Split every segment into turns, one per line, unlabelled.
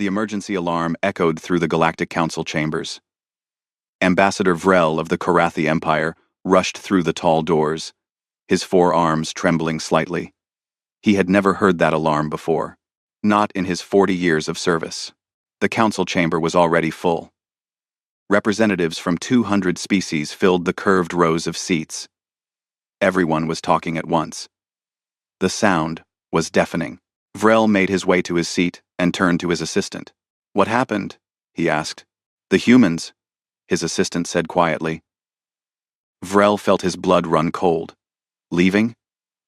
The emergency alarm echoed through the Galactic Council chambers. Ambassador Vrel of the Korathi Empire rushed through the tall doors, his forearms trembling slightly. He had never heard that alarm before, not in his 40 years of service. The council chamber was already full. Representatives from 200 species filled the curved rows of seats. Everyone was talking at once. The sound was deafening. Vrel made his way to his seat and turned to his assistant. "What happened?" he asked. "The humans," his assistant said quietly. Vrel felt his blood run cold. Leaving?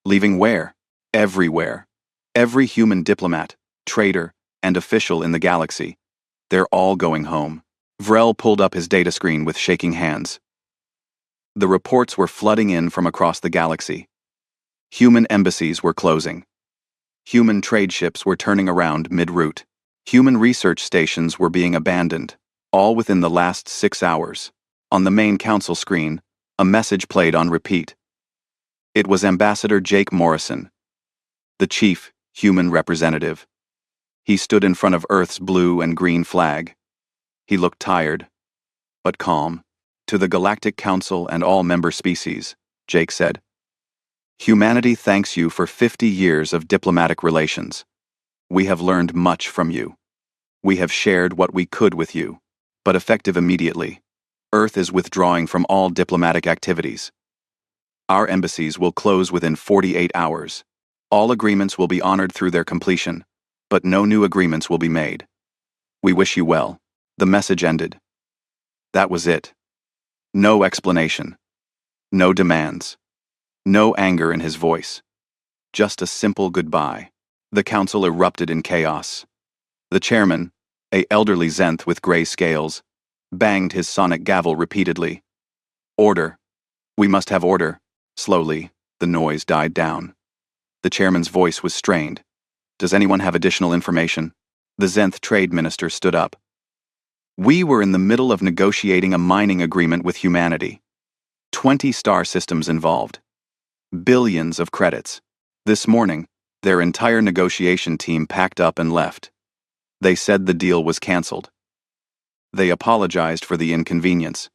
Leaving where? Everywhere. Every human diplomat, trader, and official in the galaxy. They're all going home. Vrel pulled up his data screen with shaking hands. The reports were flooding in from across the galaxy. Human embassies were closing. Human trade ships were turning around mid-route. Human research stations were being abandoned, all within the last 6 hours. On the main council screen, a message played on repeat. It was Ambassador Jake Morrison, the chief human representative. He stood in front of Earth's blue and green flag. He looked tired, but calm. "To the Galactic Council and all member species," Jake said. "Humanity thanks you for 50 years of diplomatic relations. We have learned much from you. We have shared what we could with you, but effective immediately. Earth is withdrawing from all diplomatic activities. Our embassies will close within 48 hours. All agreements will be honored through their completion, but no new agreements will be made. We wish you well." The message ended. That was it. No explanation. No demands. No anger in his voice. Just a simple goodbye. The council erupted in chaos. The chairman, an elderly Zenth with gray scales, banged his sonic gavel repeatedly. "Order. We must have order." Slowly, the noise died down. The chairman's voice was strained. "Does anyone have additional information?" The Zenth trade minister stood up. "We were in the middle of negotiating a mining agreement with humanity. 20 star systems involved. Billions of credits. This morning, their entire negotiation team packed up and left. They said the deal was canceled. They apologized for the inconvenience.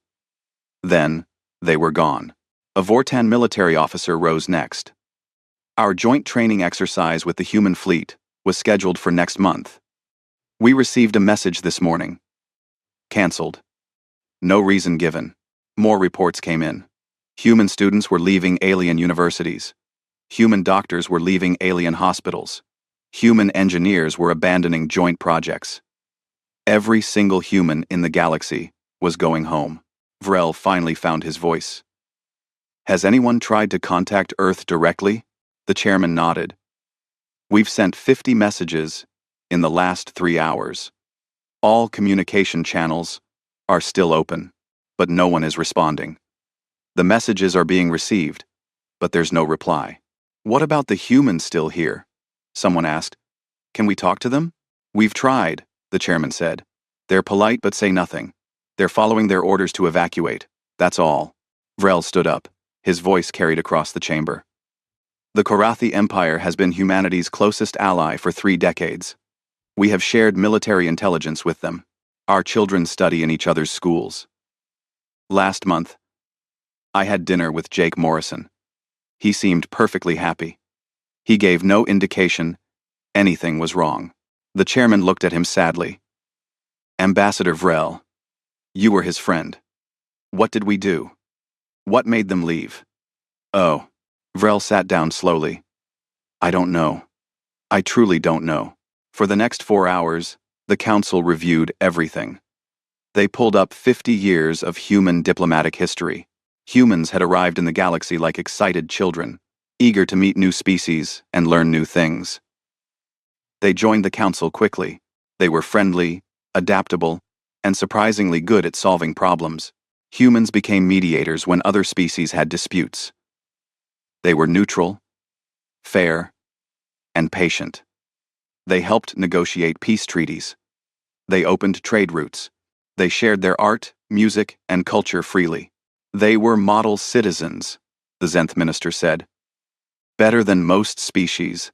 Then, they were gone." A Vortan military officer rose next. "Our joint training exercise with the human fleet was scheduled for next month. We received a message this morning. Cancelled. No reason given. More reports came in. Human students were leaving alien universities. Human doctors were leaving alien hospitals. Human engineers were abandoning joint projects. Every single human in the galaxy was going home." Vrel finally found his voice. "Has anyone tried to contact Earth directly?" The chairman nodded. "We've sent 50 messages in the last 3 hours. All communication channels are still open, but no one is responding. The messages are being received, but there's no reply." "What about the humans still here?" someone asked. "Can we talk to them?" "We've tried," the chairman said. "They're polite but say nothing. They're following their orders to evacuate. That's all." Vrel stood up. His voice carried across the chamber. "The Korathi Empire has been humanity's closest ally for 3 decades. We have shared military intelligence with them. Our children study in each other's schools. Last month, I had dinner with Jake Morrison. He seemed perfectly happy. He gave no indication anything was wrong." The chairman looked at him sadly. "Ambassador Vrel, you were his friend. What did we do? What made them leave?" "Oh." Vrel sat down slowly. "I don't know. I truly don't know." For the next 4 hours, the council reviewed everything. They pulled up 50 years of human diplomatic history. Humans had arrived in the galaxy like excited children, eager to meet new species and learn new things. They joined the council quickly. They were friendly, adaptable, and surprisingly good at solving problems. Humans became mediators when other species had disputes. They were neutral, fair, and patient. They helped negotiate peace treaties. They opened trade routes. They shared their art, music, and culture freely. They were model citizens, the Zenth minister said. Better than most species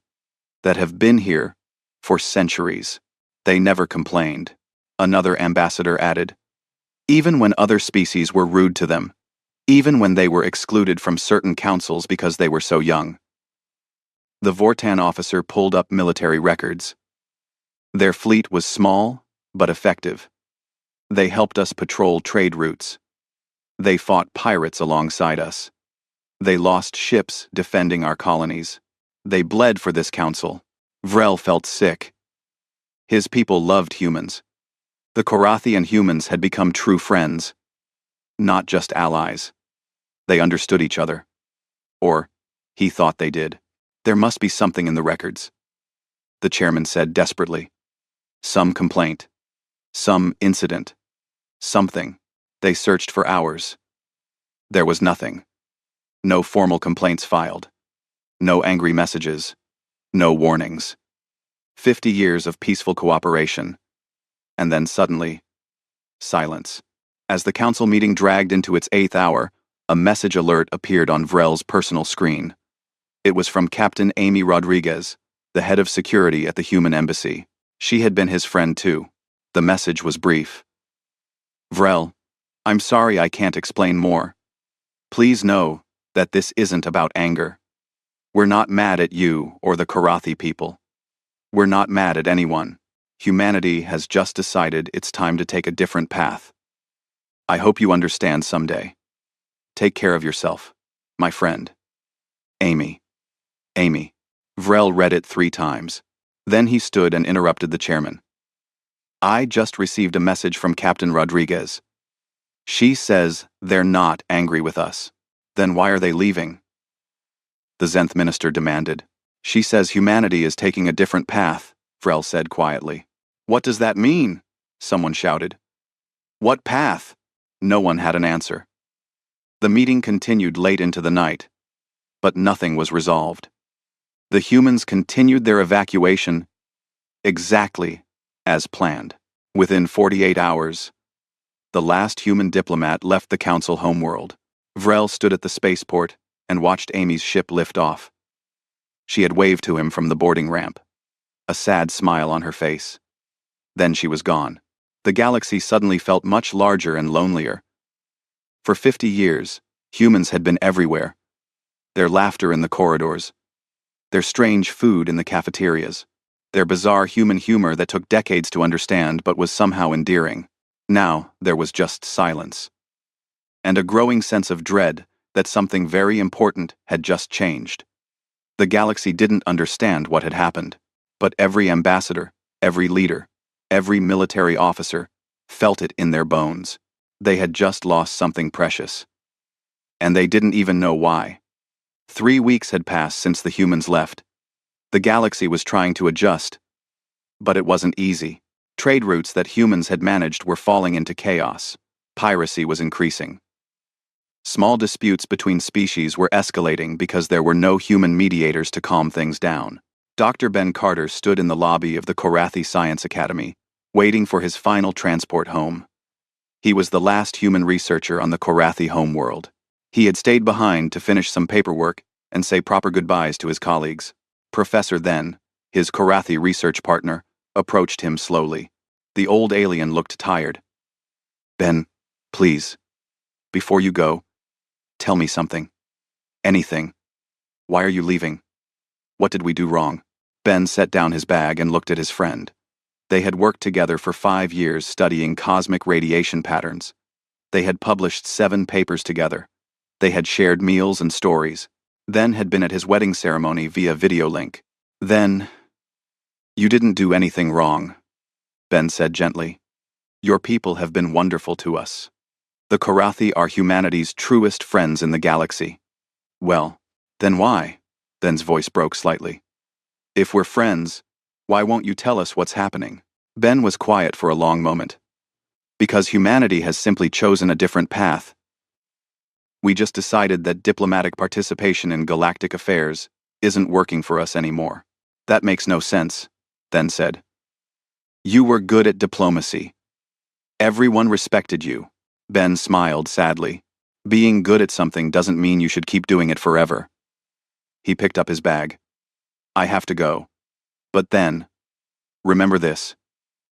that have been here for centuries. They never complained, another ambassador added. Even when other species were rude to them, even when they were excluded from certain councils because they were so young. The Vortan officer pulled up military records. Their fleet was small, but effective. They helped us patrol trade routes. They fought pirates alongside us. They lost ships defending our colonies. They bled for this council. Vrel felt sick. His people loved humans. The Korathi and humans had become true friends, not just allies. They understood each other. Or, he thought they did. There must be something in the records, the chairman said desperately. Some complaint. Some incident. Something. They searched for hours. There was nothing. No formal complaints filed. No angry messages. No warnings. 50 years of peaceful cooperation. And then suddenly, silence. As the council meeting dragged into its 8th hour, a message alert appeared on Vrel's personal screen. It was from Captain Amy Rodriguez, the head of security at the Human Embassy. She had been his friend too. The message was brief. Vrel, I'm sorry I can't explain more. Please know that this isn't about anger. We're not mad at you or the Korathi people. We're not mad at anyone. Humanity has just decided it's time to take a different path. I hope you understand someday. Take care of yourself, my friend. Amy. Amy. Vrel read it 3 times. Then he stood and interrupted the chairman. I just received a message from Captain Rodriguez. She says they're not angry with us. Then why are they leaving? The Zenth minister demanded. She says humanity is taking a different path, Vrel said quietly. What does that mean? Someone shouted. What path? No one had an answer. The meeting continued late into the night, but nothing was resolved. The humans continued their evacuation exactly as planned. Within 48 hours, the last human diplomat left the council homeworld. Vrel stood at the spaceport and watched Amy's ship lift off. She had waved to him from the boarding ramp, a sad smile on her face. Then she was gone. The galaxy suddenly felt much larger and lonelier. For 50 years, humans had been everywhere. Their laughter in the corridors, their strange food in the cafeterias, their bizarre human humor that took decades to understand but was somehow endearing. Now, there was just silence. And a growing sense of dread that something very important had just changed. The galaxy didn't understand what had happened, but every ambassador, every leader, every military officer felt it in their bones. They had just lost something precious. And they didn't even know why. 3 weeks had passed since the humans left. The galaxy was trying to adjust, but it wasn't easy. Trade routes that humans had managed were falling into chaos. Piracy was increasing. Small disputes between species were escalating because there were no human mediators to calm things down. Dr. Ben Carter stood in the lobby of the Korathi Science Academy, waiting for his final transport home. He was the last human researcher on the Korathi homeworld. He had stayed behind to finish some paperwork and say proper goodbyes to his colleagues. Professor then, his Korathi research partner, approached him slowly. The old alien looked tired. Ben, please, before you go, tell me something. Anything. Why are you leaving? What did we do wrong? Ben set down his bag and looked at his friend. They had worked together for 5 years studying cosmic radiation patterns. They had published 7 papers together. They had shared meals and stories, then had been at his wedding ceremony via video link. Then, you didn't do anything wrong, Ben said gently. Your people have been wonderful to us. The Korathi are humanity's truest friends in the galaxy. Well, then why? Ben's voice broke slightly. If we're friends, why won't you tell us what's happening? Ben was quiet for a long moment. Because humanity has simply chosen a different path. We just decided that diplomatic participation in galactic affairs isn't working for us anymore. That makes no sense, Ben said. You were good at diplomacy. Everyone respected you. Ben smiled sadly. Being good at something doesn't mean you should keep doing it forever. He picked up his bag. I have to go. But then, remember this.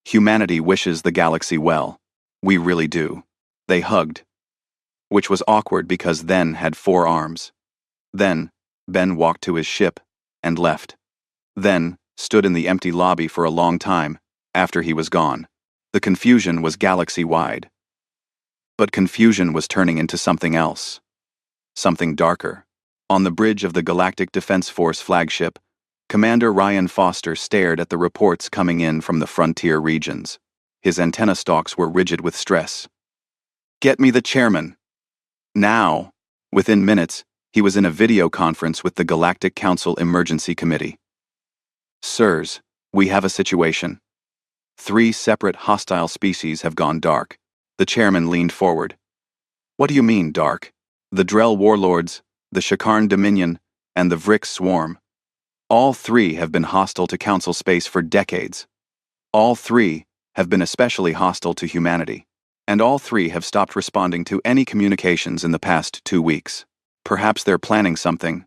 Humanity wishes the galaxy well. We really do. They hugged, which was awkward because Then had 4 arms. Then, Ben walked to his ship and left. Then, stood in the empty lobby for a long time after he was gone. The confusion was galaxy-wide. But confusion was turning into something else. Something darker. On the bridge of the Galactic Defense Force flagship, Commander Ryan Foster stared at the reports coming in from the frontier regions. His antenna stalks were rigid with stress. "Get me the chairman." Now. Within minutes, he was in a video conference with the Galactic Council Emergency Committee. "Sirs, we have a situation. 3 separate hostile species have gone dark." The chairman leaned forward. "What do you mean, dark?" "The Drell warlords, the Shakarn Dominion, and the Vrix swarm. All 3 have been hostile to Council space for decades. All 3 have been especially hostile to humanity. And all 3 have stopped responding to any communications in the past 2 weeks. Perhaps they're planning something,"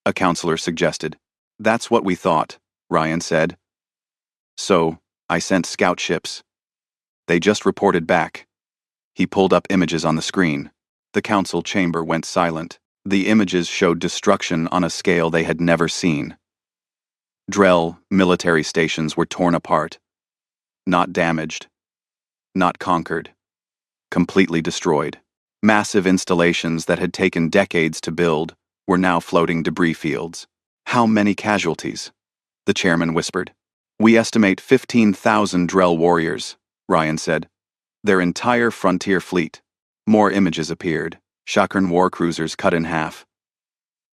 a counselor suggested. "That's what we thought," Ryan said. "So, I sent scout ships. They just reported back." He pulled up images on the screen. The council chamber went silent. The images showed destruction on a scale they had never seen. Drell military stations were torn apart. Not damaged. Not conquered. Completely destroyed. Massive installations that had taken decades to build were now floating debris fields. "How many casualties?" the chairman whispered. "We estimate 15,000 Drell warriors," Ryan said. "Their entire frontier fleet." More images appeared. Shakarn war cruisers cut in half.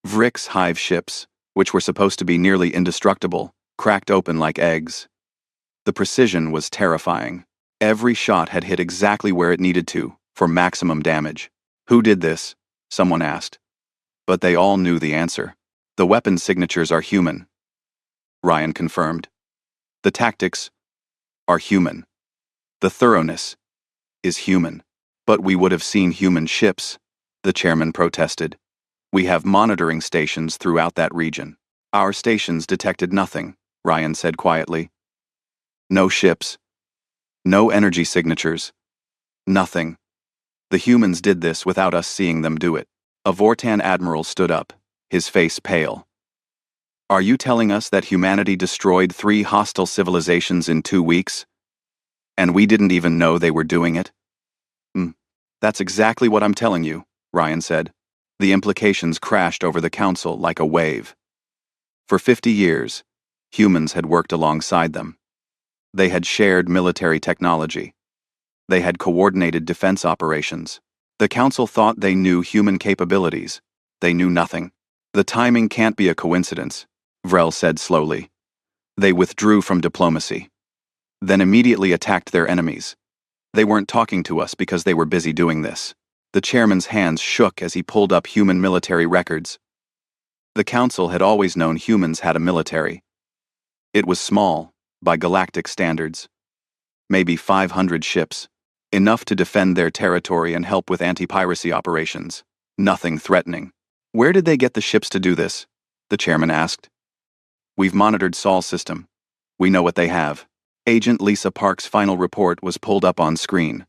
Vrix hive ships, which were supposed to be nearly indestructible, cracked open like eggs. The precision was terrifying. Every shot had hit exactly where it needed to, for maximum damage. "Who did this?" someone asked. But they all knew the answer. "The weapon signatures are human," Ryan confirmed. "The tactics are human. The thoroughness is human." "But we would have seen human ships," the chairman protested. "We have monitoring stations throughout that region." "Our stations detected nothing," Ryan said quietly. "No ships. No energy signatures. Nothing. The humans did this without us seeing them do it." A Vortan admiral stood up, his face pale. "Are you telling us that humanity destroyed 3 hostile civilizations in 2 weeks? And we didn't even know they were doing it?" "That's exactly what I'm telling you," Ryan said. The implications crashed over the council like a wave. For 50 years, humans had worked alongside them. They had shared military technology. They had coordinated defense operations. The council thought they knew human capabilities. They knew nothing. "The timing can't be a coincidence," Vrell said slowly. "They withdrew from diplomacy. Then immediately attacked their enemies. They weren't talking to us because they were busy doing this." The chairman's hands shook as he pulled up human military records. The council had always known humans had a military. It was small, by galactic standards. Maybe 500 ships. Enough to defend their territory and help with anti-piracy operations. Nothing threatening. "Where did they get the ships to do this?" the chairman asked. "We've monitored Sol's system. We know what they have." Agent Lisa Park's final report was pulled up on screen.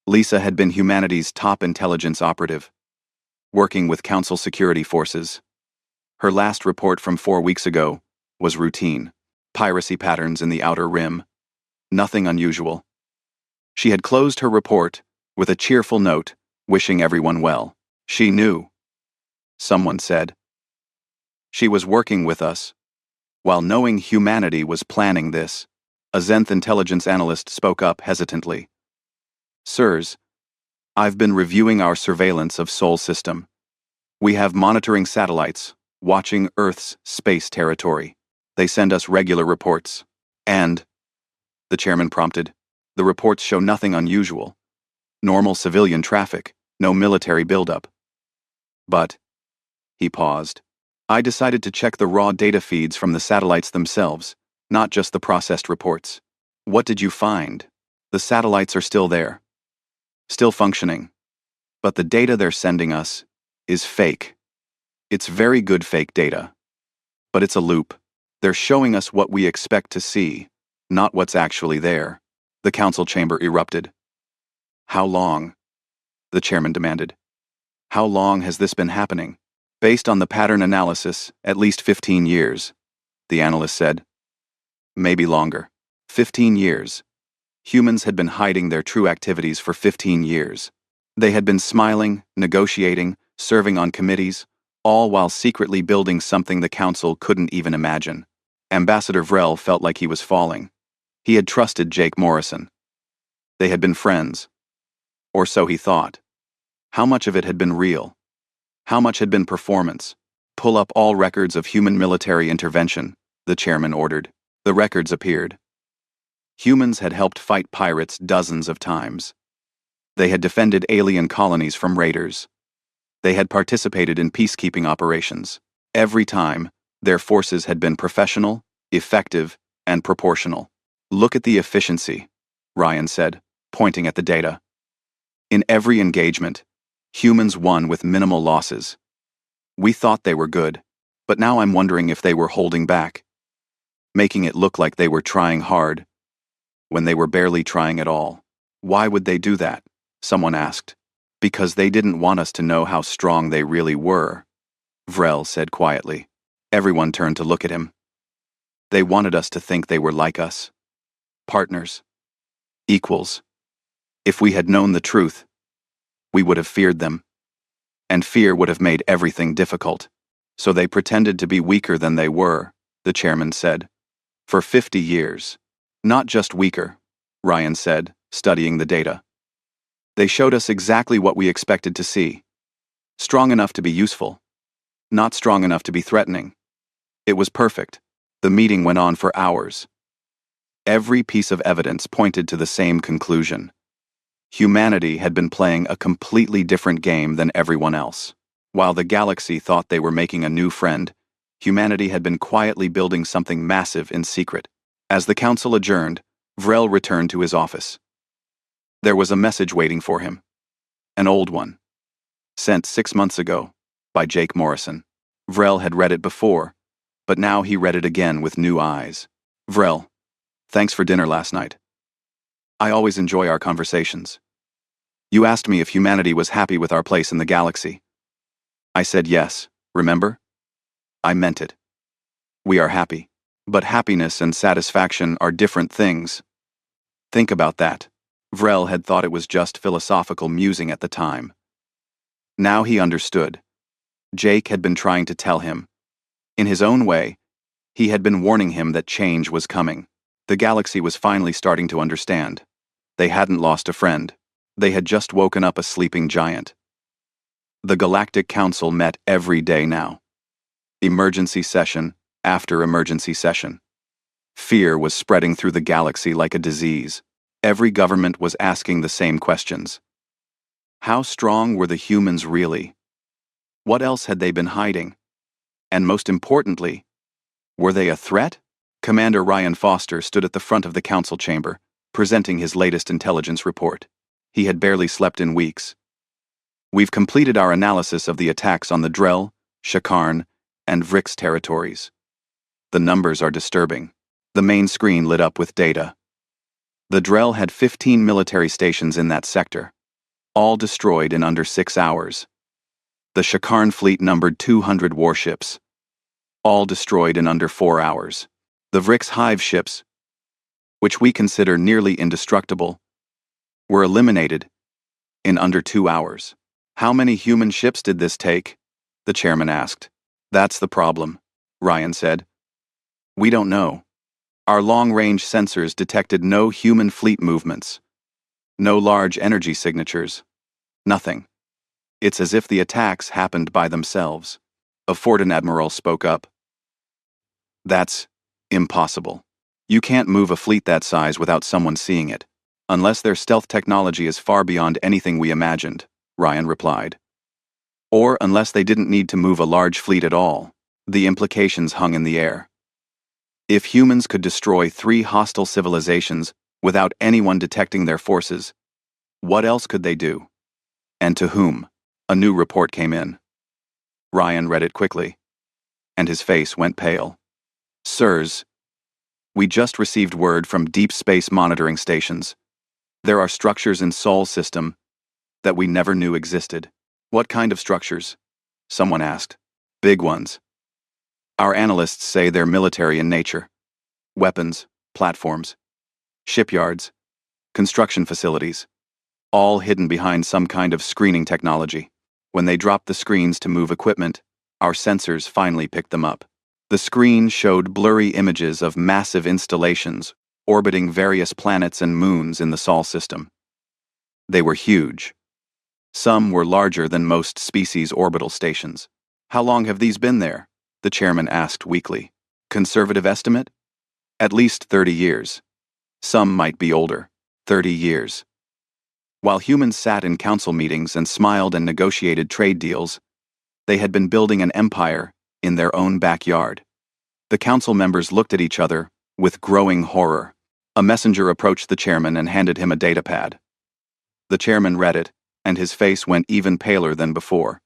Lisa had been humanity's top intelligence operative, working with Council security forces. Her last report from 4 weeks ago was routine. Piracy patterns in the Outer Rim. Nothing unusual. She had closed her report with a cheerful note, wishing everyone well. "She knew," someone said. "She was working with us, while knowing humanity was planning this." A Zenth intelligence analyst spoke up hesitantly. "Sirs, I've been reviewing our surveillance of Sol system. We have monitoring satellites, watching Earth's space territory. They send us regular reports. And," the chairman prompted, "the reports show nothing unusual. Normal civilian traffic, no military buildup. But," he paused, "I decided to check the raw data feeds from the satellites themselves, not just the processed reports." "What did you find?" "The satellites are still there. Still functioning. But the data they're sending us is fake. It's very good fake data. But it's a loop. They're showing us what we expect to see, not what's actually there. The council chamber erupted. How long? The chairman demanded. How long has this been happening? Based on the pattern analysis, at least 15 years, the analyst said. Maybe longer. 15 years. Humans had been hiding their true activities for 15 years. They had been smiling, negotiating, serving on committees, all while secretly building something the council couldn't even imagine. Ambassador Vrel felt like he was falling. He had trusted Jake Morrison. They had been friends. Or so he thought. How much of it had been real? How much had been performance? Pull up all records of human military intervention, the chairman ordered. The records appeared. Humans had helped fight pirates dozens of times. They had defended alien colonies from raiders. They had participated in peacekeeping operations. Every time, their forces had been professional, effective, and proportional. Look at the efficiency, Ryan said, pointing at the data. In every engagement, humans won with minimal losses. We thought they were good, but now I'm wondering if they were holding back, making it look like they were trying hard, when they were barely trying at all. Why would they do that? Someone asked. Because they didn't want us to know how strong they really were, Vrel said quietly. Everyone turned to look at him. They wanted us to think they were like us. Partners. Equals. If we had known the truth, we would have feared them. And fear would have made everything difficult. So they pretended to be weaker than they were, the chairman said. For 50 years. Not just weaker, Ryan said, studying the data. They showed us exactly what we expected to see. Strong enough to be useful. Not strong enough to be threatening. It was perfect. The meeting went on for hours. Every piece of evidence pointed to the same conclusion. Humanity had been playing a completely different game than everyone else. While the galaxy thought they were making a new friend, humanity had been quietly building something massive in secret. As the council adjourned, Vrel returned to his office. There was a message waiting for him. An old one. Sent 6 months ago, by Jake Morrison. Vrel had read it before, but now he read it again with new eyes. Vrel, thanks for dinner last night. I always enjoy our conversations. You asked me if humanity was happy with our place in the galaxy. I said yes, remember? I meant it. We are happy. But happiness and satisfaction are different things. Think about that. Vrel had thought it was just philosophical musing at the time. Now he understood. Jake had been trying to tell him. In his own way, he had been warning him that change was coming. The galaxy was finally starting to understand. They hadn't lost a friend. They had just woken up a sleeping giant. The Galactic Council met every day now. Emergency session after emergency session. Fear was spreading through the galaxy like a disease. Every government was asking the same questions. How strong were the humans really? What else had they been hiding? And most importantly, were they a threat? Commander Ryan Foster stood at the front of the council chamber, presenting his latest intelligence report. He had barely slept in weeks. We've completed our analysis of the attacks on the Drell, Shakarn, and Vrix territories. The numbers are disturbing. The main screen lit up with data. The Drell had 15 military stations in that sector, all destroyed in under 6 hours. The Shakarn fleet numbered 200 warships, all destroyed in under 4 hours. The Vrix hive ships, which we consider nearly indestructible, were eliminated in under 2 hours. How many human ships did this take? The chairman asked. That's the problem, Ryan said. We don't know. Our long-range sensors detected no human fleet movements, no large energy signatures, nothing. It's as if the attacks happened by themselves. A Fortin admiral spoke up. That's impossible. You can't move a fleet that size without someone seeing it, unless their stealth technology is far beyond anything we imagined, Ryan replied. Or unless they didn't need to move a large fleet at all. The implications hung in the air. If humans could destroy 3 hostile civilizations without anyone detecting their forces, what else could they do? And to whom? A new report came in. Ryan read it quickly, and his face went pale. Sirs, We just received word from deep space monitoring stations. There are structures in Sol system that we never knew existed. What kind of structures? Someone asked. Big ones. Our analysts say they're military in nature. Weapons, platforms, shipyards, construction facilities, all hidden behind some kind of screening technology. When they dropped the screens to move equipment, our sensors finally picked them up. The screen showed blurry images of massive installations orbiting various planets and moons in the Sol system. They were huge. Some were larger than most species' orbital stations. How long have these been there? The chairman asked weakly. Conservative estimate? At least 30 years. Some might be older. 30 years. While humans sat in council meetings and smiled and negotiated trade deals, they had been building an empire in their own backyard. The council members looked at each other with growing horror. A messenger approached the chairman and handed him a datapad. The chairman read it, and his face went even paler than before.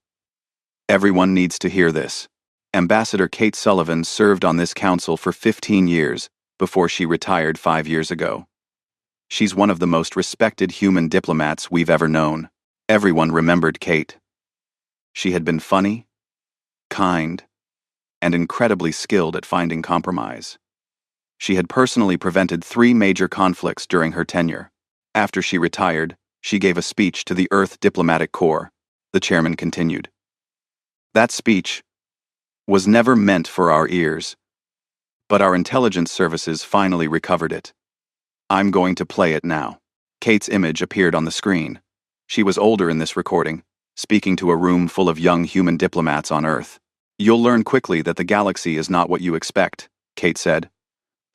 Everyone needs to hear this. Ambassador Kate Sullivan served on this council for 15 years before she retired 5 years ago. She's one of the most respected human diplomats we've ever known. Everyone remembered Kate. She had been funny, kind, and incredibly skilled at finding compromise. She had personally prevented 3 major conflicts during her tenure. After she retired, she gave a speech to the Earth Diplomatic Corps. The chairman continued. That speech was never meant for our ears, but our intelligence services finally recovered it. I'm going to play it now. Kate's image appeared on the screen. She was older in this recording, speaking to a room full of young human diplomats on Earth. You'll learn quickly that the galaxy is not what you expect, Kate said.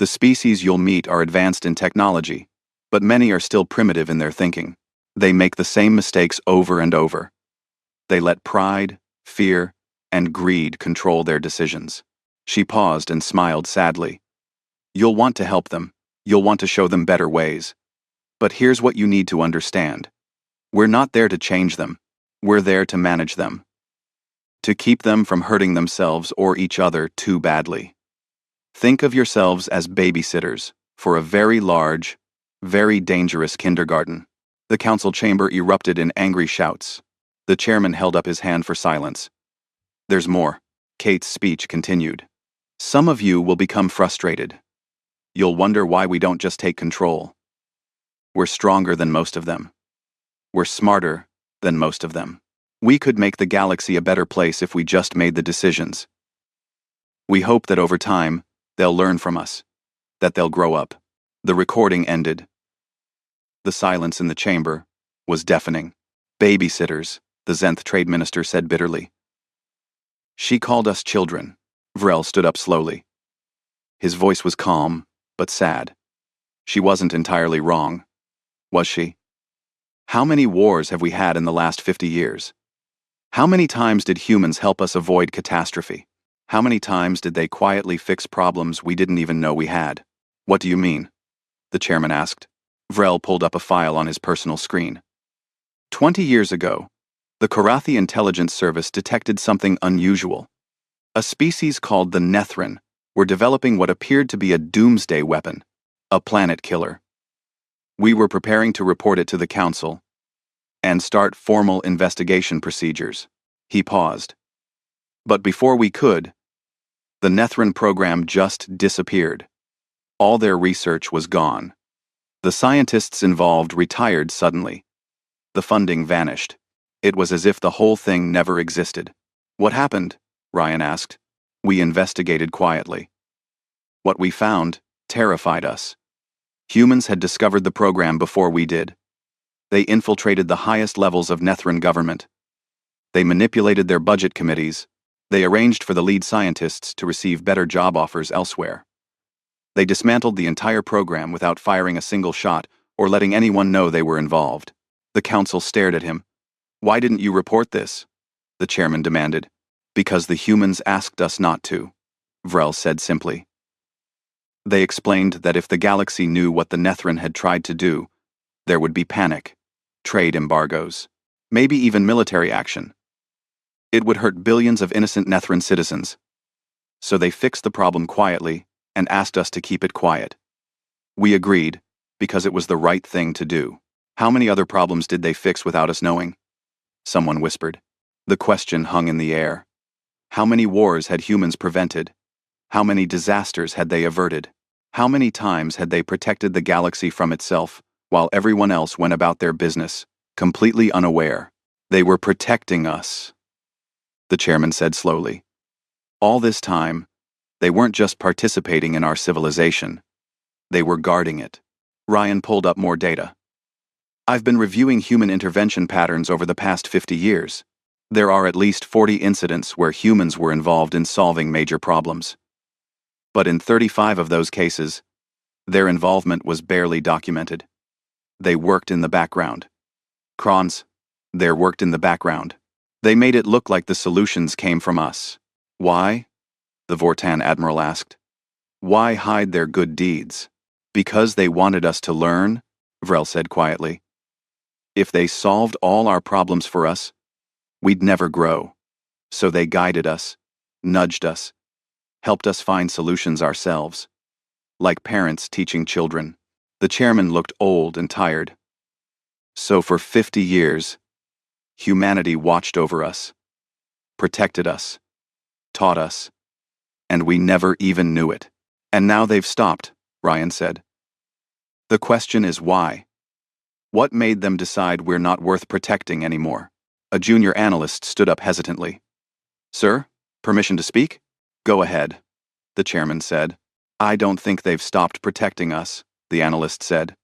The species you'll meet are advanced in technology, but many are still primitive in their thinking. They make the same mistakes over and over. They let pride, fear, and greed control their decisions. She paused and smiled sadly. You'll want to help them. You'll want to show them better ways. But here's what you need to understand. We're not there to change them. We're there to manage them. To keep them from hurting themselves or each other too badly. Think of yourselves as babysitters for a very large, very dangerous kindergarten. The council chamber erupted in angry shouts. The chairman held up his hand for silence. There's more. Kate's speech continued. Some of you will become frustrated. You'll wonder why we don't just take control. We're stronger than most of them. We're smarter than most of them. We could make the galaxy a better place if we just made the decisions. We hope that over time, they'll learn from us, that they'll grow up. The recording ended. The silence in the chamber was deafening. Babysitters, the Zenth trade minister said bitterly. She called us children. Vrel stood up slowly. His voice was calm, but sad. She wasn't entirely wrong, was she? How many wars have we had in the last 50 years? How many times did humans help us avoid catastrophe? How many times did they quietly fix problems we didn't even know we had? What do you mean? The chairman asked. Vrel pulled up a file on his personal screen. 20 years ago, the Korathi Intelligence Service detected something unusual. A species called the Nethrin were developing what appeared to be a doomsday weapon, a planet killer. We were preparing to report it to the council and start formal investigation procedures. He paused. But before we could, the Nethrin program just disappeared. All their research was gone. The scientists involved retired suddenly. The funding vanished. It was as if the whole thing never existed. What happened? Ryan asked. We investigated quietly. What we found terrified us. Humans had discovered the program before we did. They infiltrated the highest levels of Nethrin government. They manipulated their budget committees. They arranged for the lead scientists to receive better job offers elsewhere. They dismantled the entire program without firing a single shot or letting anyone know they were involved. The council stared at him. Why didn't you report this? The chairman demanded. Because the humans asked us not to, Vrel said simply. They explained that if the galaxy knew what the Nethrin had tried to do, there would be panic, trade embargoes, maybe even military action. It would hurt billions of innocent Nethrin citizens. So they fixed the problem quietly and asked us to keep it quiet. We agreed, because it was the right thing to do. How many other problems did they fix without us knowing? Someone whispered. The question hung in the air. How many wars had humans prevented? How many disasters had they averted? How many times had they protected the galaxy from itself, while everyone else went about their business, completely unaware? They were protecting us, the chairman said slowly. All this time, they weren't just participating in our civilization. They were guarding it. Ryan pulled up more data. I've been reviewing human intervention patterns over the past 50 years. There are at least 40 incidents where humans were involved in solving major problems. But in 35 of those cases, their involvement was barely documented. They worked in the background. Krons, they worked in the background. They made it look like the solutions came from us. Why? The Vortan admiral asked. Why hide their good deeds? Because they wanted us to learn, Vrel said quietly. If they solved all our problems for us, we'd never grow. So they guided us, nudged us, helped us find solutions ourselves. Like parents teaching children. The chairman looked old and tired. So for 50 years, humanity watched over us, protected us, taught us, and we never even knew it. And now they've stopped, Ryan said. The question is why? What made them decide we're not worth protecting anymore? A junior analyst stood up hesitantly. Sir, permission to speak? Go ahead, the chairman said. I don't think they've stopped protecting us, the analyst said.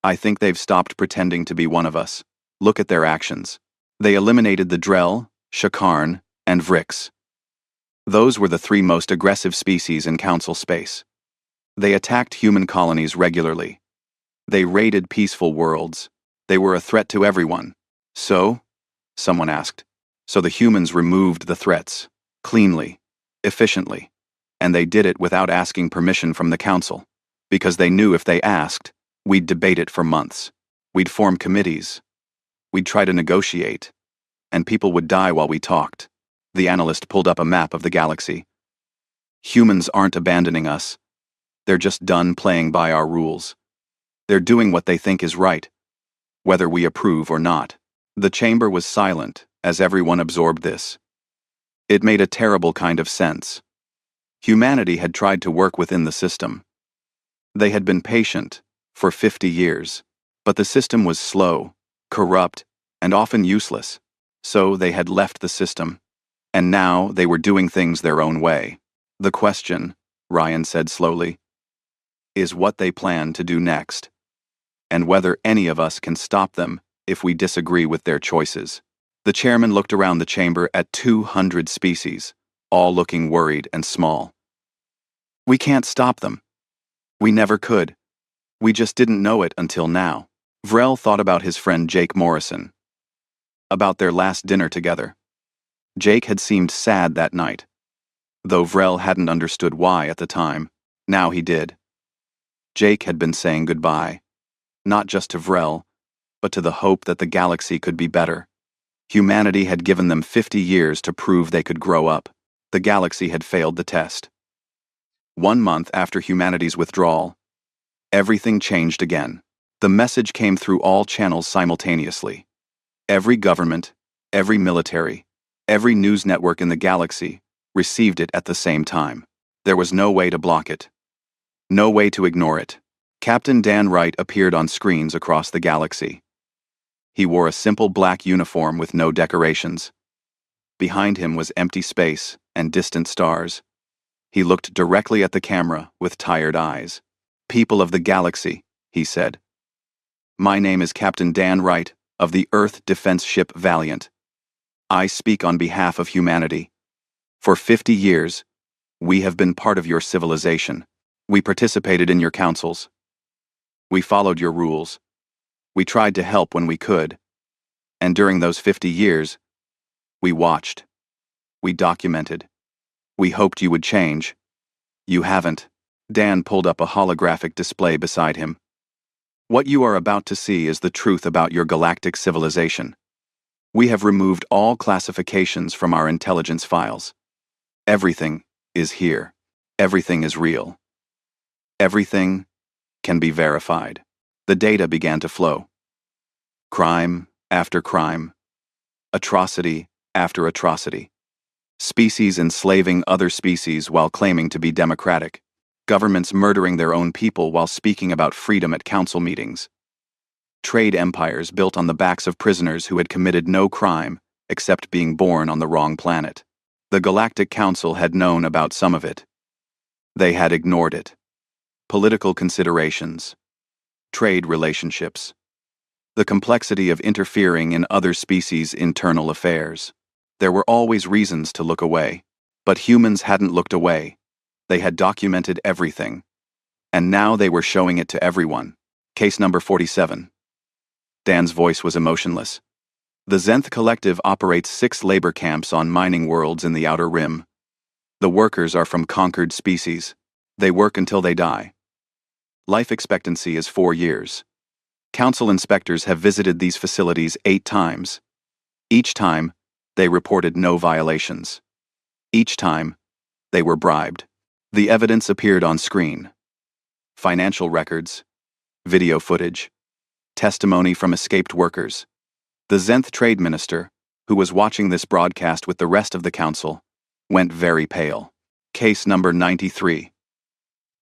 I think they've stopped pretending to be one of us. Look at their actions. They eliminated the Drell, Shakarn, and Vrix. Those were the three most aggressive species in Council space. They attacked human colonies regularly. They raided peaceful worlds. They were a threat to everyone. So? Someone asked. So the humans removed the threats, cleanly, efficiently, and they did it without asking permission from the Council, because they knew if they asked, we'd debate it for months. We'd form committees. We'd try to negotiate, and people would die while we talked. The analyst pulled up a map of the galaxy. Humans aren't abandoning us. They're just done playing by our rules. They're doing what they think is right, whether we approve or not. The chamber was silent as everyone absorbed this. It made a terrible kind of sense. Humanity had tried to work within the system. They had been patient for 50 years, but the system was slow, corrupt, and often useless. So they had left the system, and now they were doing things their own way. The question, Ryan said slowly, is what they plan to do next, and whether any of us can stop them if we disagree with their choices. The chairman looked around the chamber at 200 species, all looking worried and small. We can't stop them. We never could. We just didn't know it until now. Vrel thought about his friend Jake Morrison. About their last dinner together. Jake had seemed sad that night. Though Vrel hadn't understood why at the time, now he did. Jake had been saying goodbye. Not just to Vrel, but to the hope that the galaxy could be better. Humanity had given them 50 years to prove they could grow up. The galaxy had failed the test. 1 month after humanity's withdrawal, everything changed again. The message came through all channels simultaneously. Every government, every military, every news network in the galaxy received it at the same time. There was no way to block it. No way to ignore it. Captain Dan Wright appeared on screens across the galaxy. He wore a simple black uniform with no decorations. Behind him was empty space and distant stars. He looked directly at the camera with tired eyes. People of the galaxy, he said. My name is Captain Dan Wright of the Earth Defense Ship Valiant. I speak on behalf of humanity. For 50 years, we have been part of your civilization. We participated in your councils. We followed your rules. We tried to help when we could. And during those 50 years, we watched. We documented. We hoped you would change. You haven't. Dan pulled up a holographic display beside him. What you are about to see is the truth about your galactic civilization. We have removed all classifications from our intelligence files. Everything is here. Everything is real. Everything can be verified. The data began to flow. Crime after crime. Atrocity after atrocity. Species enslaving other species while claiming to be democratic. Governments murdering their own people while speaking about freedom at council meetings. Trade empires built on the backs of prisoners who had committed no crime except being born on the wrong planet. The Galactic Council had known about some of it. They had ignored it. Political considerations. Trade relationships. The complexity of interfering in other species' internal affairs. There were always reasons to look away. But humans hadn't looked away. They had documented everything. And now they were showing it to everyone. Case number 47. Dan's voice was emotionless. The Zenth Collective operates 6 labor camps on mining worlds in the Outer Rim. The workers are from conquered species. They work until they die. Life expectancy is 4 years. Council inspectors have visited these facilities 8 times. Each time, they reported no violations. Each time, they were bribed. The evidence appeared on screen. Financial records, video footage, testimony from escaped workers. The Zenth Trade Minister, who was watching this broadcast with the rest of the council, went very pale. Case number 93.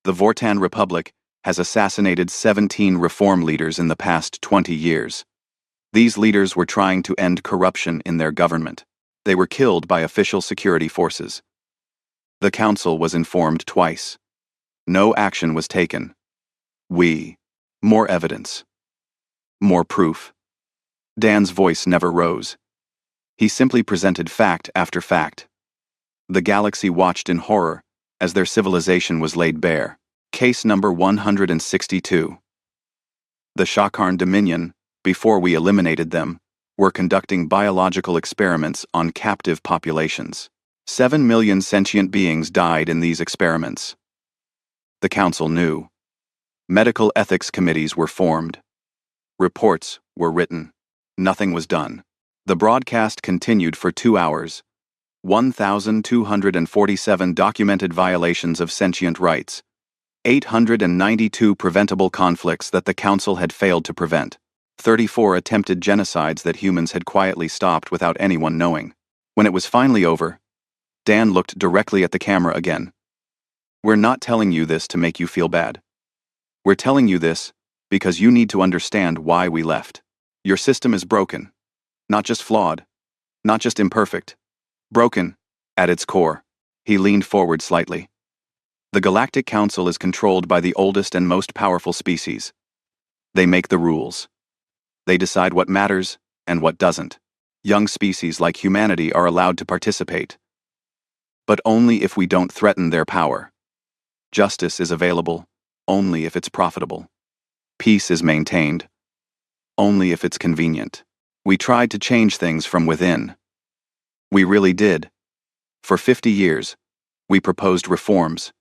The Vortan Republic has assassinated 17 reform leaders in the past 20 years. These leaders were trying to end corruption in their government. They were killed by official security forces. The council was informed twice. No action was taken. More evidence. More proof. Dan's voice never rose. He simply presented fact after fact. The galaxy watched in horror as their civilization was laid bare. Case number 162. The Shakarn Dominion, before we eliminated them, were conducting biological experiments on captive populations. 7 million sentient beings died in these experiments. The council knew. Medical ethics committees were formed. Reports were written. Nothing was done. The broadcast continued for 2 hours. 1,247 documented violations of sentient rights. 892 preventable conflicts that the council had failed to prevent. 34 attempted genocides that humans had quietly stopped without anyone knowing. When it was finally over, Dan looked directly at the camera again. We're not telling you this to make you feel bad. We're telling you this because you need to understand why we left. Your system is broken. Not just flawed. Not just imperfect. Broken at its core. He leaned forward slightly. The Galactic Council is controlled by the oldest and most powerful species. They make the rules. They decide what matters and what doesn't. Young species like humanity are allowed to participate. But only if we don't threaten their power. Justice is available only if it's profitable. Peace is maintained only if it's convenient. We tried to change things from within. We really did. For 50 years, we proposed reforms.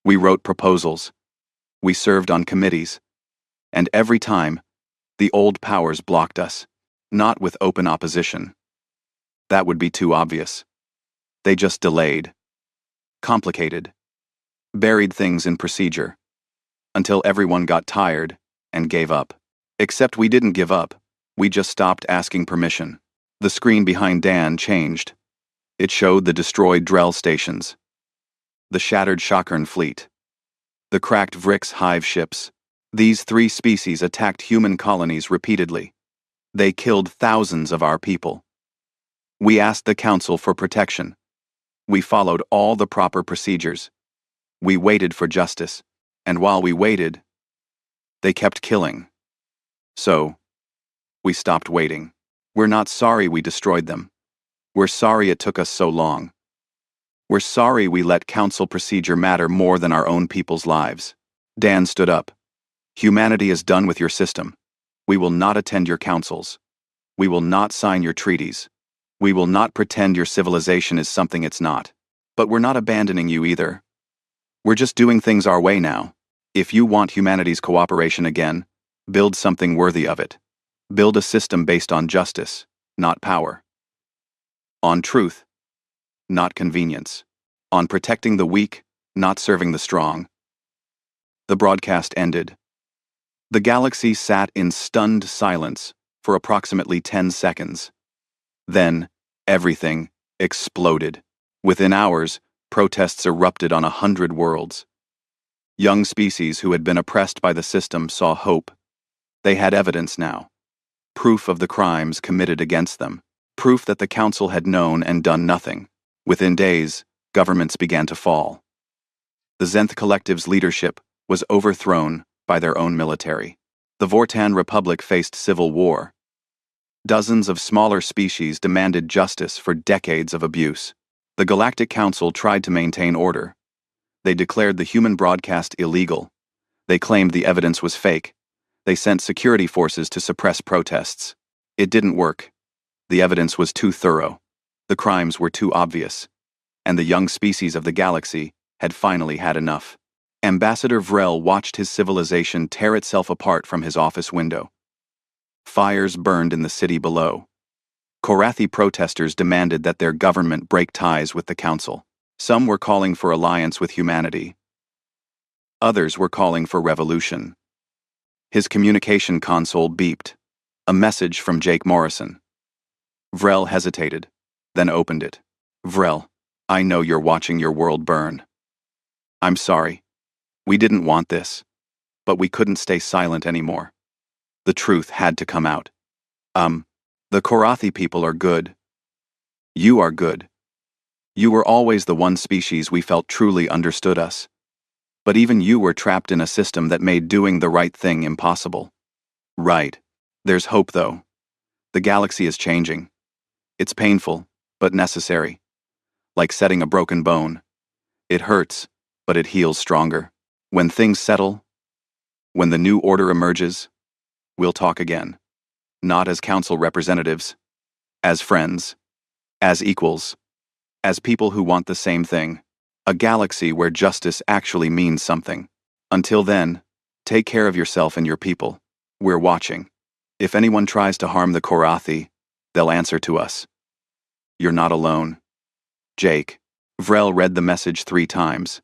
We wrote proposals. We served on committees. And every time, the old powers blocked us. Not with open opposition. That would be too obvious. They just delayed. Complicated. Buried things in procedure. Until everyone got tired and gave up. Except we didn't give up. We just stopped asking permission. The screen behind Dan changed. It showed the destroyed Drell stations. The shattered Shakarn fleet. The cracked Vrix hive ships. These 3 species attacked human colonies repeatedly. They killed thousands of our people. We asked the council for protection. We followed all the proper procedures. We waited for justice. And while we waited, they kept killing. So, we stopped waiting. We're not sorry we destroyed them. We're sorry it took us so long. We're sorry we let council procedure matter more than our own people's lives. Dan stood up. Humanity is done with your system. We will not attend your councils. We will not sign your treaties. We will not pretend your civilization is something it's not. But we're not abandoning you either. We're just doing things our way now. If you want humanity's cooperation again, build something worthy of it. Build a system based on justice, not power. On truth, not convenience. On protecting the weak, not serving the strong. The broadcast ended. The galaxy sat in stunned silence for approximately 10 seconds. Then, everything exploded. Within hours, protests erupted on 100 worlds. Young species who had been oppressed by the system saw hope. They had evidence now. Proof of the crimes committed against them. Proof that the Council had known and done nothing. Within days, governments began to fall. The Zenth Collective's leadership was overthrown by their own military. The Vortan Republic faced civil war. Dozens of smaller species demanded justice for decades of abuse. The Galactic Council tried to maintain order. They declared the human broadcast illegal. They claimed the evidence was fake. They sent security forces to suppress protests. It didn't work. The evidence was too thorough. The crimes were too obvious. And the young species of the galaxy had finally had enough. Ambassador Vrel watched his civilization tear itself apart from his office window. Fires burned in the city below. Korathi protesters demanded that their government break ties with the Council. Some were calling for alliance with humanity. Others were calling for revolution. His communication console beeped. A message from Jake Morrison. Vrel hesitated, then opened it. Vrel, I know you're watching your world burn. I'm sorry. We didn't want this. But we couldn't stay silent anymore. The truth had to come out. The Korathi people are good. You are good. You were always the one species we felt truly understood us. But even you were trapped in a system that made doing the right thing impossible. Right. There's hope, though. The galaxy is changing. It's painful, but necessary. Like setting a broken bone. It hurts, but it heals stronger. When things settle, when the new order emerges, we'll talk again. Not as council representatives, as friends, as equals, as people who want the same thing. A galaxy where justice actually means something. Until then, take care of yourself and your people. We're watching. If anyone tries to harm the Korathi, they'll answer to us. You're not alone. Jake. Vrel read the message 3 times.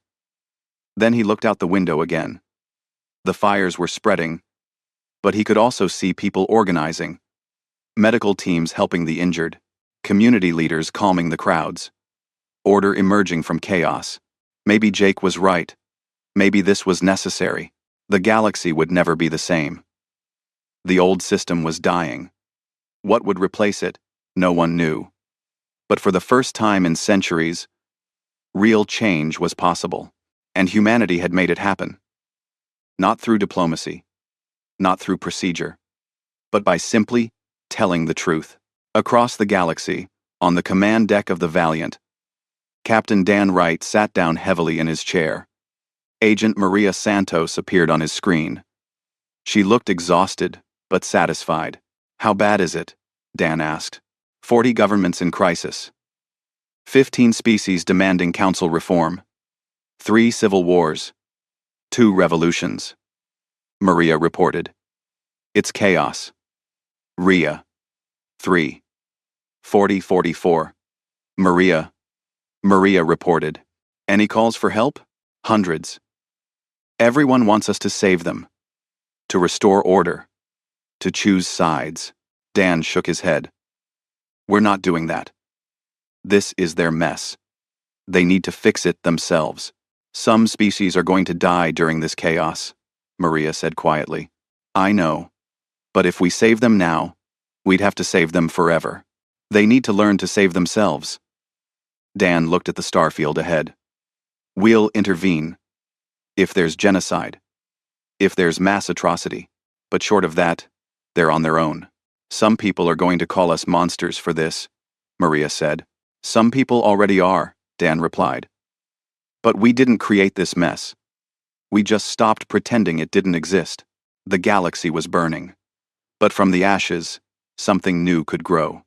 Then he looked out the window again. The fires were spreading, but he could also see people organizing. Medical teams helping the injured. Community leaders calming the crowds. Order emerging from chaos. Maybe Jake was right. Maybe this was necessary. The galaxy would never be the same. The old system was dying. What would replace it? No one knew. But for the first time in centuries, real change was possible. And humanity had made it happen. Not through diplomacy. Not through procedure. But by simply telling the truth. Across the galaxy, on the command deck of the Valiant, Captain Dan Wright sat down heavily in his chair. Agent Maria Santos appeared on his screen. She looked exhausted, but satisfied. How bad is it? Dan asked. 40 governments in crisis. 15 species demanding council reform. 3 civil wars. 2 revolutions. Maria reported. It's chaos. Ria. 3. 40-44. Maria reported. Any calls for help? Hundreds. Everyone wants us to save them. To restore order. To choose sides. Dan shook his head. We're not doing that. This is their mess. They need to fix it themselves. Some species are going to die during this chaos, Maria said quietly. I know. But if we save them now, we'd have to save them forever. They need to learn to save themselves. Dan looked at the starfield ahead. We'll intervene. If there's genocide. If there's mass atrocity. But short of that, they're on their own. Some people are going to call us monsters for this, Maria said. Some people already are, Dan replied. But we didn't create this mess. We just stopped pretending it didn't exist. The galaxy was burning. But from the ashes, something new could grow.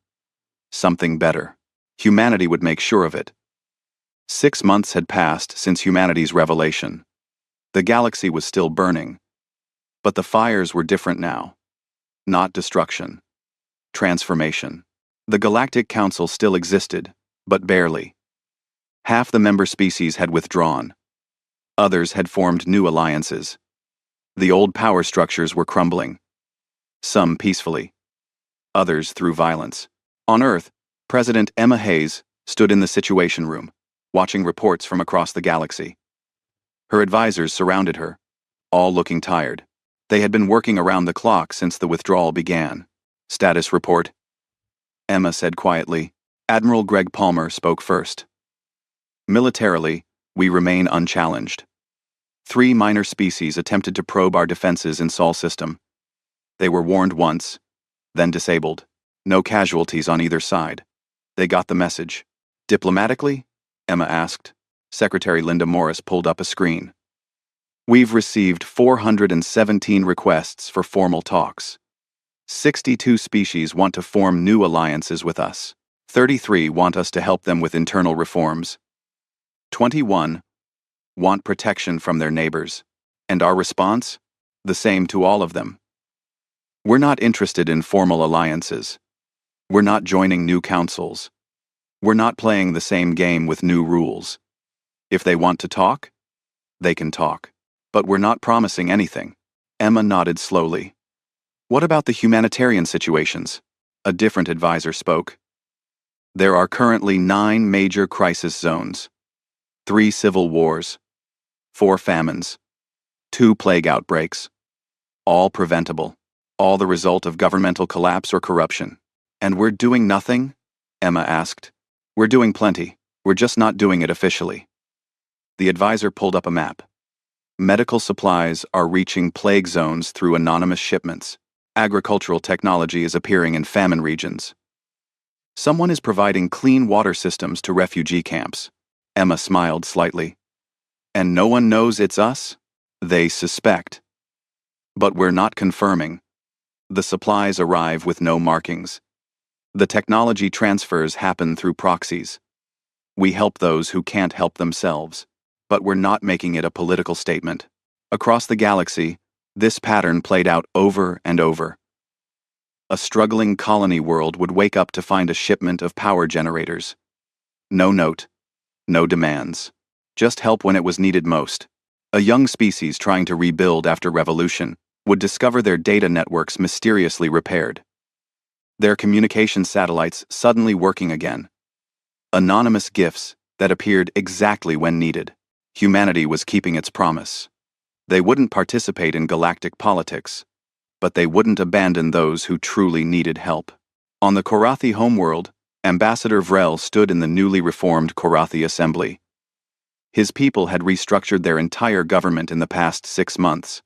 Something better. Humanity would make sure of it. 6 months had passed since humanity's revelation. The galaxy was still burning. But the fires were different now. Not destruction. Transformation. The Galactic Council still existed, but barely. Half the member species had withdrawn. Others had formed new alliances. The old power structures were crumbling. Some peacefully, others through violence. On Earth, President Emma Hayes stood in the Situation Room, watching reports from across the galaxy. Her advisors surrounded her, all looking tired. They had been working around the clock since the withdrawal began. Status report, Emma said quietly. Admiral Greg Palmer spoke first. Militarily, we remain unchallenged. 3 minor species attempted to probe our defenses in Sol system. They were warned once, then disabled. No casualties on either side. They got the message. Diplomatically? Emma asked. Secretary Linda Morris pulled up a screen. We've received 417 requests for formal talks. 62 species want to form new alliances with us. 33 want us to help them with internal reforms. 21 want protection from their neighbors. And our response? The same to all of them. We're not interested in formal alliances. We're not joining new councils. We're not playing the same game with new rules. If they want to talk, they can talk. But we're not promising anything. Emma nodded slowly. What about the humanitarian situations? A different advisor spoke. There are currently 9 major crisis zones, 3 civil wars, 4 famines, 2 plague outbreaks, all preventable, all the result of governmental collapse or corruption. And we're doing nothing? Emma asked. We're doing plenty. We're just not doing it officially. The advisor pulled up a map. Medical supplies are reaching plague zones through anonymous shipments. Agricultural technology is appearing in famine regions. Someone is providing clean water systems to refugee camps. Emma smiled slightly. And no one knows it's us? They suspect. But we're not confirming. The supplies arrive with no markings. The technology transfers happen through proxies. We help those who can't help themselves. But we're not making it a political statement. Across the galaxy, this pattern played out over and over. A struggling colony world would wake up to find a shipment of power generators. No note, no demands. Just help when it was needed most. A young species trying to rebuild after revolution would discover their data networks mysteriously repaired. Their communication satellites suddenly working again. Anonymous gifts that appeared exactly when needed. Humanity was keeping its promise. They wouldn't participate in galactic politics, but they wouldn't abandon those who truly needed help. On the Korathi homeworld, Ambassador Vrel stood in the newly reformed Korathi Assembly. His people had restructured their entire government in the past 6 months.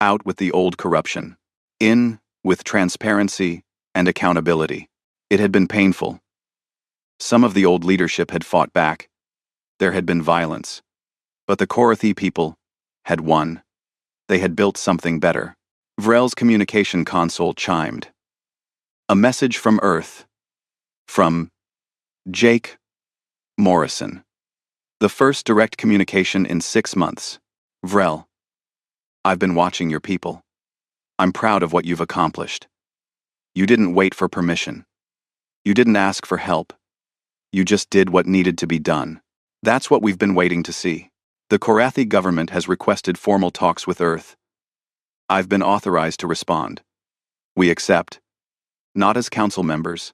Out with the old corruption. In with transparency and accountability. It had been painful. Some of the old leadership had fought back. There had been violence. But the Korathi people had won. They had built something better. Vrel's communication console chimed. A message from Earth. From Jake Morrison. The first direct communication in 6 months. Vrel, I've been watching your people. I'm proud of what you've accomplished. You didn't wait for permission. You didn't ask for help. You just did what needed to be done. That's what we've been waiting to see. The Korathi government has requested formal talks with Earth. I've been authorized to respond. We accept. Not as council members.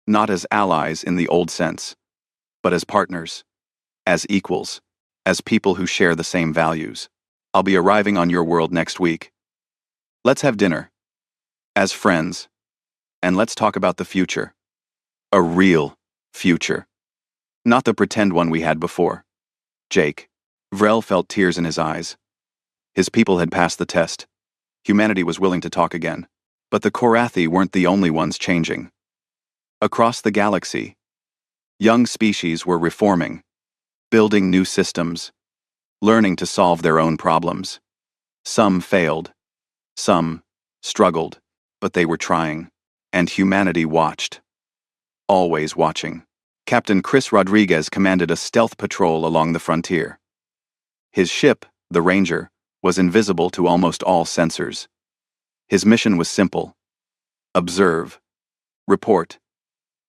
Not as allies in the old sense. But as partners. As equals. As people who share the same values. I'll be arriving on your world next week. Let's have dinner. As friends. And let's talk about the future. A real future. Not the pretend one we had before. Jake. Vrel felt tears in his eyes. His people had passed the test. Humanity was willing to talk again. But the Korathi weren't the only ones changing. Across the galaxy, young species were reforming, building new systems, learning to solve their own problems. Some failed. Some struggled. But they were trying. And humanity watched. Always watching. Captain Chris Rodriguez commanded a stealth patrol along the frontier. His ship, the Ranger, was invisible to almost all sensors. His mission was simple. Observe. Report.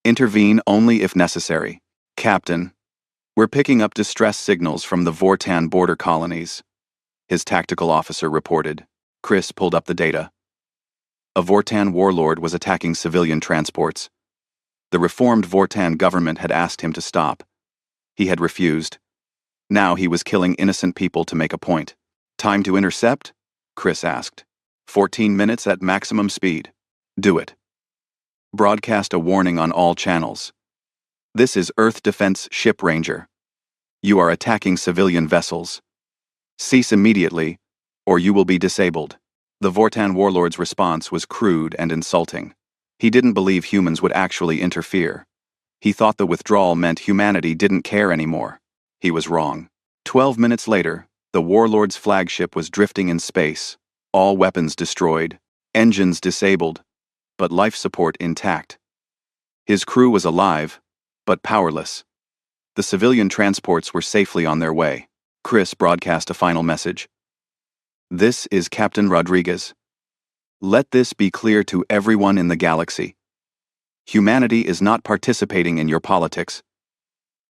Intervene only if necessary. Captain, we're picking up distress signals from the Vortan border colonies, his tactical officer reported. Chris pulled up the data. A Vortan warlord was attacking civilian transports. The reformed Vortan government had asked him to stop. He had refused. Now he was killing innocent people to make a point. Time to intercept? Chris asked. 14 minutes at maximum speed. Do it. Broadcast a warning on all channels. This is Earth Defense Ship Ranger. You are attacking civilian vessels. Cease immediately, or you will be disabled. The Vortan warlord's response was crude and insulting. He didn't believe humans would actually interfere. He thought the withdrawal meant humanity didn't care anymore. He was wrong. 12 minutes later, the warlord's flagship was drifting in space, all weapons destroyed, engines disabled, but life support intact. His crew was alive, but powerless. The civilian transports were safely on their way. Chris broadcast a final message. This is Captain Rodriguez. Let this be clear to everyone in the galaxy. Humanity is not participating in your politics.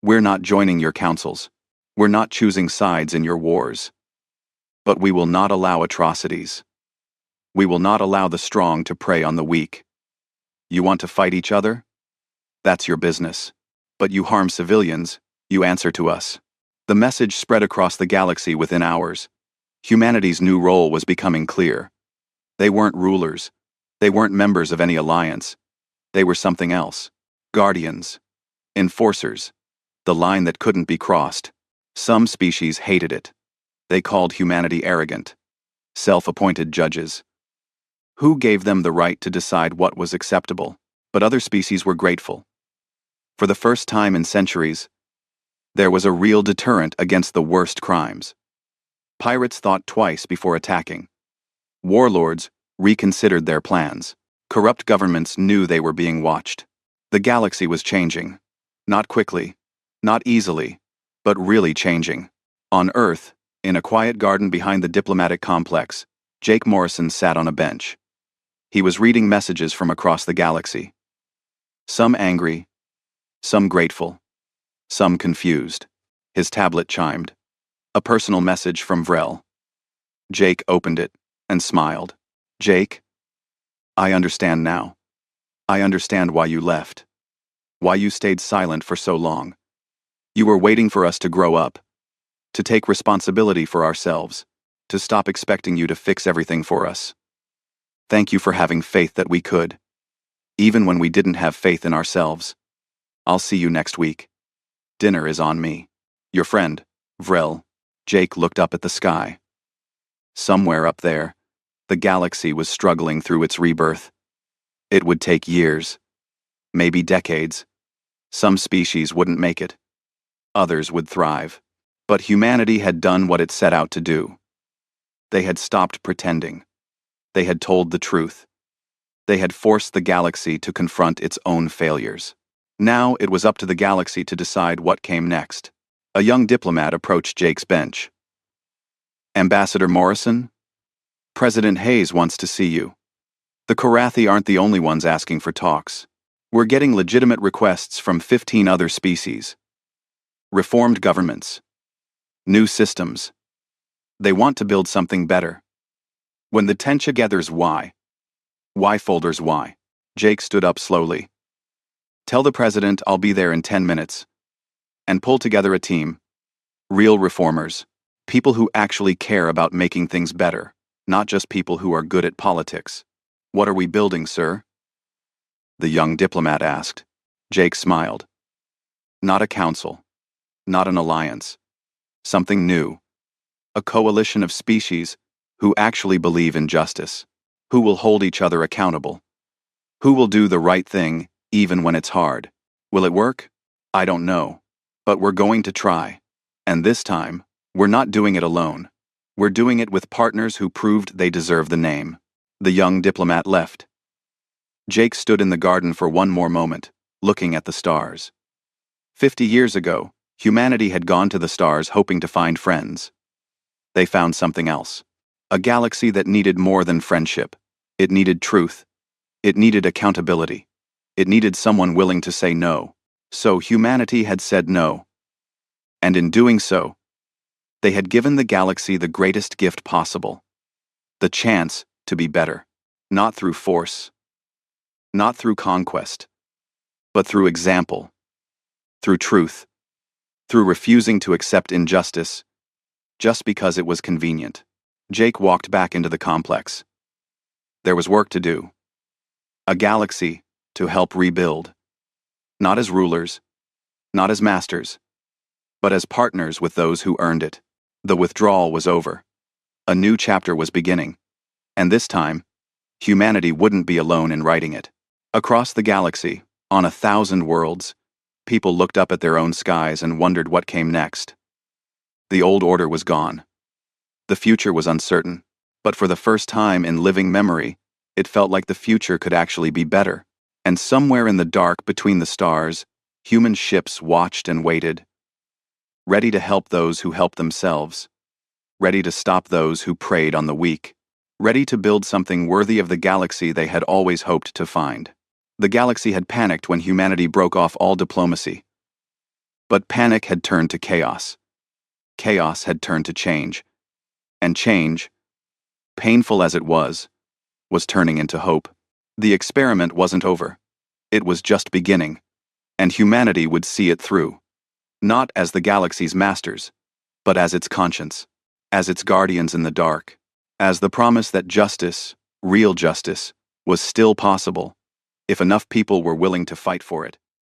We're not joining your councils. We're not choosing sides in your wars. But we will not allow atrocities. We will not allow the strong to prey on the weak. You want to fight each other? That's your business. But you harm civilians, you answer to us. The message spread across the galaxy within hours. Humanity's new role was becoming clear. They weren't rulers. They weren't members of any alliance. They were something else. Guardians. Enforcers. The line that couldn't be crossed. Some species hated it. They called humanity arrogant. Self-appointed judges. Who gave them the right to decide what was acceptable? But other species were grateful. For the first time in centuries, there was a real deterrent against the worst crimes. Pirates thought twice before attacking. Warlords reconsidered their plans. Corrupt governments knew they were being watched. The galaxy was changing. Not quickly, not easily, but really changing. On Earth, in a quiet garden behind the diplomatic complex, Jake Morrison sat on a bench. He was reading messages from across the galaxy. Some angry, some grateful, some confused. His tablet chimed. A personal message from Vrel. Jake opened it and smiled. Jake, I understand now. I understand why you left. Why you stayed silent for so long. You were waiting for us to grow up, to take responsibility for ourselves, to stop expecting you to fix everything for us. Thank you for having faith that we could, even when we didn't have faith in ourselves. I'll see you next week. Dinner is on me. Your friend, Vrel. Jake looked up at the sky. Somewhere up there, the galaxy was struggling through its rebirth. It would take years, maybe decades. Some species wouldn't make it. Others would thrive. But humanity had done what it set out to do. They had stopped pretending. They had told the truth. They had forced the galaxy to confront its own failures. Now it was up to the galaxy to decide what came next. A young diplomat approached Jake's bench. Ambassador Morrison? President Hayes wants to see you. The Korathi aren't the only ones asking for talks. We're getting legitimate requests from 15 other species. Reformed governments. New systems. They want to build something better. When the Tencha gathers Y folders Y. Jake stood up slowly. Tell the president I'll be there in 10 minutes. And pull together a team. Real reformers. People who actually care about making things better, not just people who are good at politics. What are we building, sir? The young diplomat asked. Jake smiled. Not a council. Not an alliance. Something new. A coalition of species who actually believe in justice. Who will hold each other accountable. Who will do the right thing, even when it's hard. Will it work? I don't know. But we're going to try. And this time, we're not doing it alone. We're doing it with partners who proved they deserve the name. The young diplomat left. Jake stood in the garden for one more moment, looking at the stars. 50 years ago, humanity had gone to the stars hoping to find friends. They found something else. A galaxy that needed more than friendship. It needed truth. It needed accountability. It needed someone willing to say no. So humanity had said no. And in doing so, they had given the galaxy the greatest gift possible. The chance to be better. Not through force, not through conquest, but through example, through truth, through refusing to accept injustice just because it was convenient. Jake walked back into the complex. There was work to do. A galaxy to help rebuild. Not as rulers, not as masters, but as partners with those who earned it. The withdrawal was over. A new chapter was beginning. And this time, humanity wouldn't be alone in writing it. Across the galaxy, on 1,000 worlds, people looked up at their own skies and wondered what came next. The old order was gone. The future was uncertain, but for the first time in living memory, it felt like the future could actually be better. And somewhere in the dark between the stars, human ships watched and waited, ready to help those who helped themselves, ready to stop those who preyed on the weak, ready to build something worthy of the galaxy they had always hoped to find. The galaxy had panicked when humanity broke off all diplomacy. But panic had turned to chaos. Chaos had turned to change. And change, painful as it was turning into hope. The experiment wasn't over. It was just beginning. And humanity would see it through. Not as the galaxy's masters, but as its conscience, as its guardians in the dark, as the promise that justice, real justice, was still possible, if enough people were willing to fight for it.